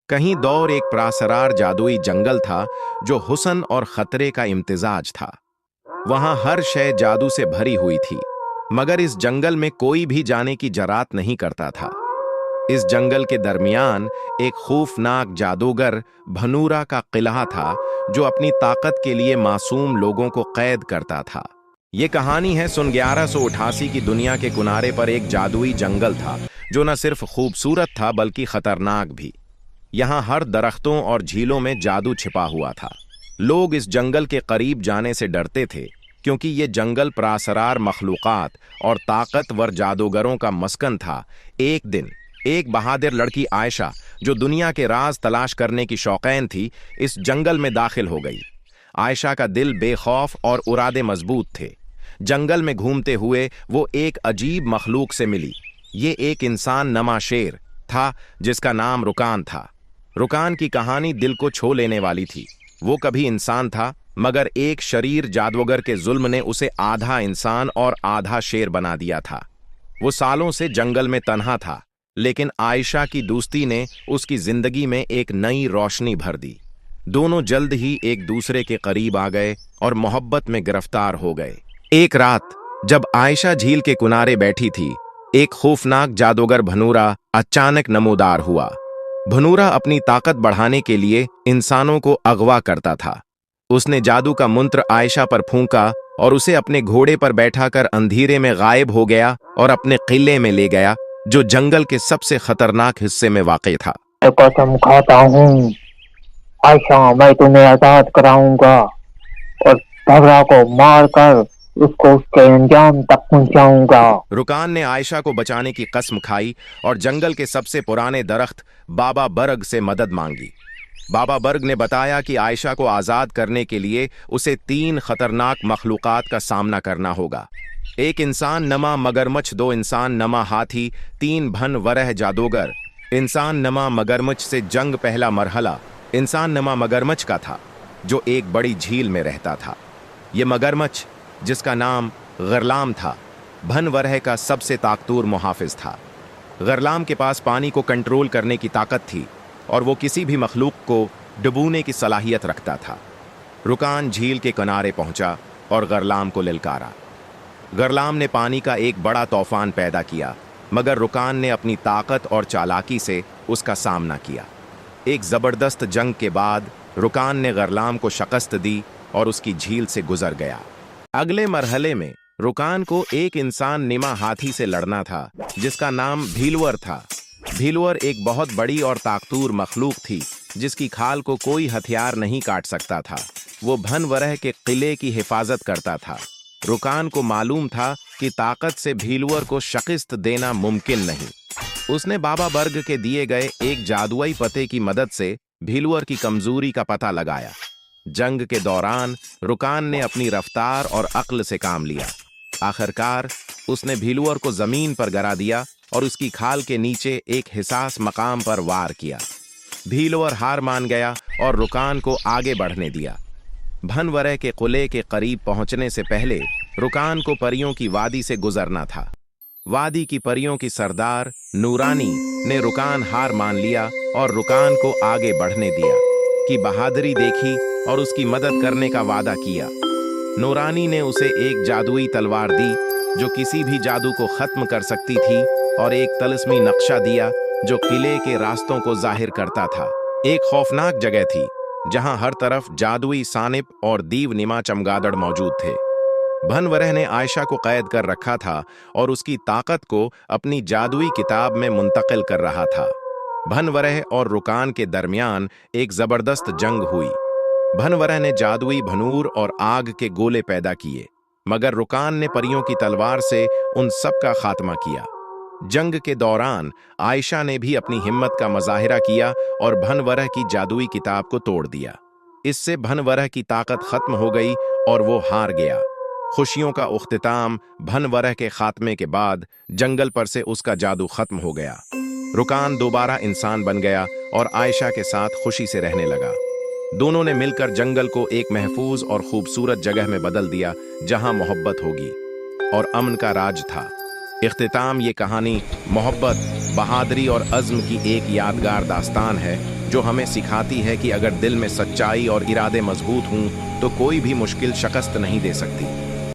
कहीं दौर एक प्रासरार जादुई जंगल था जो हुस्न और खतरे का इम्तिजाज था। वहां हर शय जादू से भरी हुई थी, मगर इस जंगल में कोई भी जाने की जरात नहीं करता था। इस जंगल के दरमियान एक खौफनाक जादूगर भनूरा का किला था, जो अपनी ताकत के लिए मासूम लोगों को कैद करता था। ये कहानी है सन 1188 की। दुनिया के किनारे पर एक जादुई जंगल था, जो न सिर्फ खूबसूरत था बल्कि खतरनाक भी। यहाँ हर दरख्तों और झीलों में जादू छिपा हुआ था। लोग इस जंगल के करीब जाने से डरते थे, क्योंकि ये जंगल प्रासरार मखलूकात और ताकतवर जादूगरों का मस्कन था। एक दिन एक बहादुर लड़की आयशा, जो दुनिया के राज तलाश करने की शौकीन थी, इस जंगल में दाखिल हो गई। आयशा का दिल बेखौफ और इरादे मजबूत थे। जंगल में घूमते हुए वो एक अजीब मखलूक से मिली। ये एक इंसान नमा शेर था, जिसका नाम रुकान था। रुकान की कहानी दिल को छू लेने वाली थी। वो कभी इंसान था, मगर एक शरीर जादूगर के जुल्म ने उसे आधा इंसान और आधा शेर बना दिया था। वो सालों से जंगल में तन्हा था, लेकिन आयशा की दोस्ती ने उसकी जिंदगी में एक नई रोशनी भर दी। दोनों जल्द ही एक दूसरे के करीब आ गए और मोहब्बत में गिरफ्तार हो गए। एक रात जब आयशा झील के किनारे बैठी थी, एक खौफनाक जादूगर भनूरा अचानक नमूदार हुआ। भनूरा अपनी ताकत बढ़ाने के लिए इंसानों को अगवा करता था। उसने जादू का मंत्र आयशा पर फूंका और उसे अपने घोड़े पर बैठाकर अंधेरे में गायब हो गया और अपने किले में ले गया, जो जंगल के सबसे खतरनाक हिस्से में वाक़ था। कसम खाता हूँ आयशा, मैं तुम्हें आजाद कराऊंगा और भवरा को मारकर उसको उसके अंजाम तक पहुंचाऊंगा। रुकान ने आयशा को बचाने की कसम खाई और जंगल के सबसे पुराने दरख्त बाबा बर्ग से मदद मांगी। बाबा बर्ग ने बताया कि आयशा को आज़ाद करने के लिए उसे 3 खतरनाक मखलूकात का सामना करना होगा। एक इंसान नमा मगरमच्छ, 2 इंसान नमा हाथी, 3 भन वरह जादूगर। इंसान नमा मगरमच्छ से जंग पहला मरहला इंसान नमा मगरमच्छ का था, जो एक बड़ी झील में रहता था। ये मगरमच्छ, जिसका नाम गरलाम था, भन वरह का सबसे ताकतवर मुहाफिज था। गरलाम के पास पानी को कंट्रोल करने की ताकत थी और वो किसी भी मखलूक को डुबोने की सलाहियत रखता था। रुकान झील के किनारे पहुंचा और गरलाम को ललकारा। गरलाम ने पानी का एक बड़ा तूफान पैदा किया, मगर रुकान ने अपनी ताकत और चालाकी से उसका सामना किया। एक ज़बरदस्त जंग के बाद रुकान ने गरलाम को शिकस्त दी और उसकी झील से गुजर गया। अगले मरहले में रुकान को एक इंसान निमा हाथी से लड़ना था, जिसका नाम भीलवर था। भीलवर एक बहुत बड़ी और ताकतवर मखलूक थी, जिसकी खाल को कोई हथियार नहीं काट सकता था। वो भन वरह के किले की हिफाजत करता था। रुकान को मालूम था कि ताकत से भीलवर को शिकस्त देना मुमकिन नहीं। उसने बाबा बर्ग के दिए गए एक जादुई पते की मदद से भीलवर की कमजोरी का पता लगाया। जंग के दौरान रुकान ने अपनी रफ्तार और अक्ल से काम लिया। आखिरकार उसने भीलवर को जमीन पर गिरा दिया और उसकी खाल के नीचे एक हिसास मकाम पर वार किया। भीलवर हार मान गया और रुकान को आगे बढ़ने दिया। भनवरह के किले के करीब पहुंचने से पहले रुकान को परियों की वादी से गुजरना था। वादी की परियों की सरदार नूरानी ने रुकान हार मान लिया और रुकान को आगे बढ़ने दिया की बहादुरी देखी और उसकी मदद करने का वादा किया। नूरानी ने उसे एक जादुई तलवार दी, जो किसी भी जादू को खत्म कर सकती थी, और एक तलस्मी नक्शा दिया जो किले के रास्तों को जाहिर करता था। एक खौफनाक जगह थी, जहां हर तरफ जादुई सानिप और दीवनिमा चमगादड़ मौजूद थे। भनवरह ने आयशा को कैद कर रखा था और उसकी ताकत को अपनी जादुई किताब में मुंतकिल कर रहा था। भनवरह और रुकान के दरमियान एक जबरदस्त जंग हुई। भनवरह ने जादुई भनूर और आग के गोले पैदा किए, मगर रुकान ने परियों की तलवार से उन सब का खात्मा किया। जंग के दौरान आयशा ने भी अपनी हिम्मत का मुजाहिरा किया और भनवरह की जादुई किताब को तोड़ दिया। इससे भनवरह की ताकत खत्म हो गई और वो हार गया। खुशियों का उख्तिताम भनवरह के खात्मे के बाद जंगल पर से उसका जादू खत्म हो गया। रुकान दोबारा इंसान बन गया और आयशा के साथ खुशी से रहने लगा। दोनों ने मिलकर जंगल को एक महफूज और खूबसूरत जगह में बदल दिया, जहां मोहब्बत होगी और अमन का राज था। इख्तिताम ये कहानी मोहब्बत, बहादुरी और अज़्म की एक यादगार दास्तान है, जो हमें सिखाती है कि अगर दिल में सच्चाई और इरादे मजबूत हों तो कोई भी मुश्किल शिकस्त नहीं दे सकती।